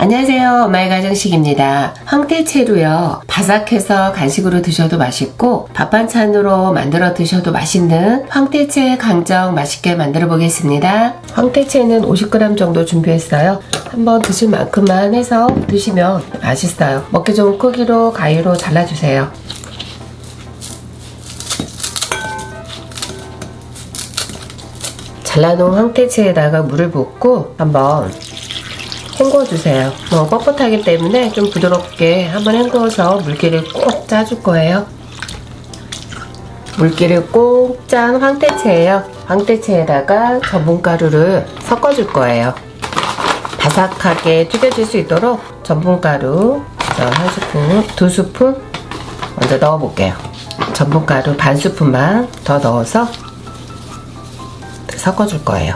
안녕하세요. 엄마의 가정식입니다. 황태채로요. 바삭해서 간식으로 드셔도 맛있고 밥 반찬으로 만들어 드셔도 맛있는 황태채 강정 맛있게 만들어 보겠습니다. 황태채는 50g 정도 준비했어요. 한번 드실 만큼만 해서 드시면 맛있어요. 먹기 좋은 크기로 가위로 잘라주세요. 잘라놓은 황태채에다가 물을 붓고 한번 헹궈주세요. 너무 뻣뻣하기 때문에 좀 부드럽게 한번 헹궈서 물기를 꼭 짜줄 거예요. 물기를 꼭 짠 황태채예요. 황태채에다가 전분가루를 섞어줄 거예요. 바삭하게 튀겨질 수 있도록 전분가루 한 스푼, 2스푼 먼저 넣어볼게요. 전분가루 반 스푼만 더 넣어서 섞어줄 거예요.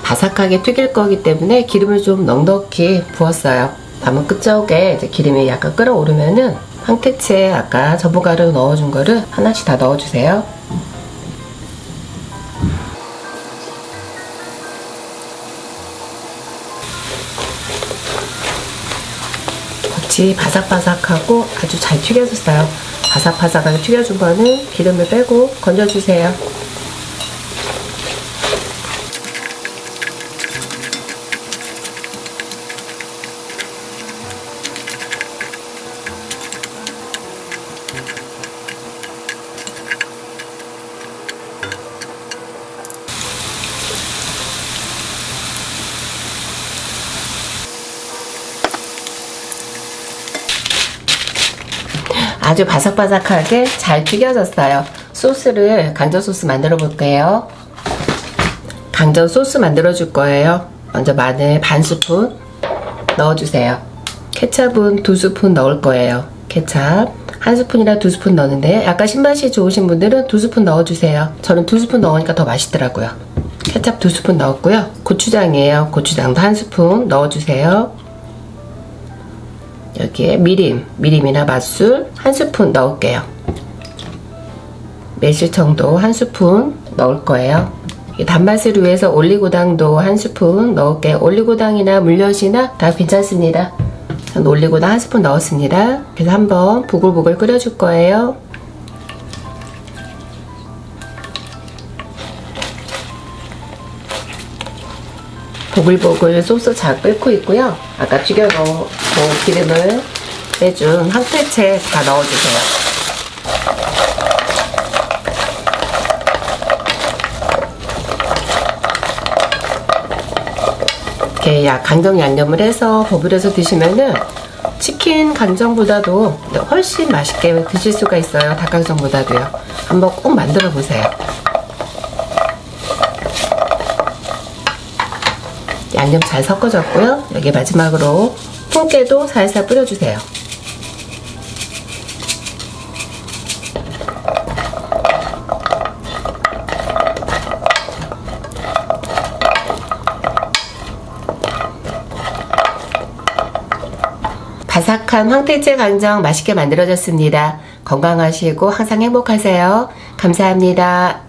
바삭하게 튀길 거기 때문에 기름을 좀 넉넉히 부었어요. 남은 끝쪽에 이제 기름이 약간 끓어오르면은 황태채에 아까 전분가루 넣어준 거를 하나씩 다 넣어주세요. 겉이 바삭바삭하고 아주 잘 튀겨졌어요. 바삭바삭하게 튀겨준 거는 기름을 빼고 건져주세요. 아주 바삭바삭하게 잘 튀겨졌어요. 소스를 강정 소스 만들어 볼게요. 강정 소스 만들어 줄 거예요. 먼저 마늘 반 스푼 넣어주세요. 케찹은 2스푼 넣을 거예요. 케찹 1스푼이나 2스푼 넣는데 약간 신맛이 좋으신 분들은 2스푼 넣어주세요. 저는 2스푼 넣으니까 더 맛있더라고요. 케찹 2스푼 넣었고요. 고추장이에요. 고추장도 1스푼 넣어주세요. 여기에 미림이나 맛술 1스푼 넣을게요. 매실청도 1스푼 넣을 거예요. 단맛을 위해서 올리고당도 1스푼 넣을게요. 올리고당이나 물엿이나 다 괜찮습니다. 전 올리고당 1스푼 넣었습니다. 그래서 한번 보글보글 끓여줄 거예요. 보글보글 소스 잘 끓고 있고요. 아까 튀겨놓은 기름을 빼준 황태채 다 넣어주세요. 이렇게 강정 양념을 해서 버무려서 드시면은 치킨 강정보다도 훨씬 맛있게 드실 수가 있어요. 닭강정보다도요. 한번 꼭 만들어 보세요. 양념 잘 섞어졌고요. 여기 마지막으로 통깨도 살살 뿌려주세요. 바삭한 황태채 강정 맛있게 만들어졌습니다. 건강하시고 항상 행복하세요. 감사합니다.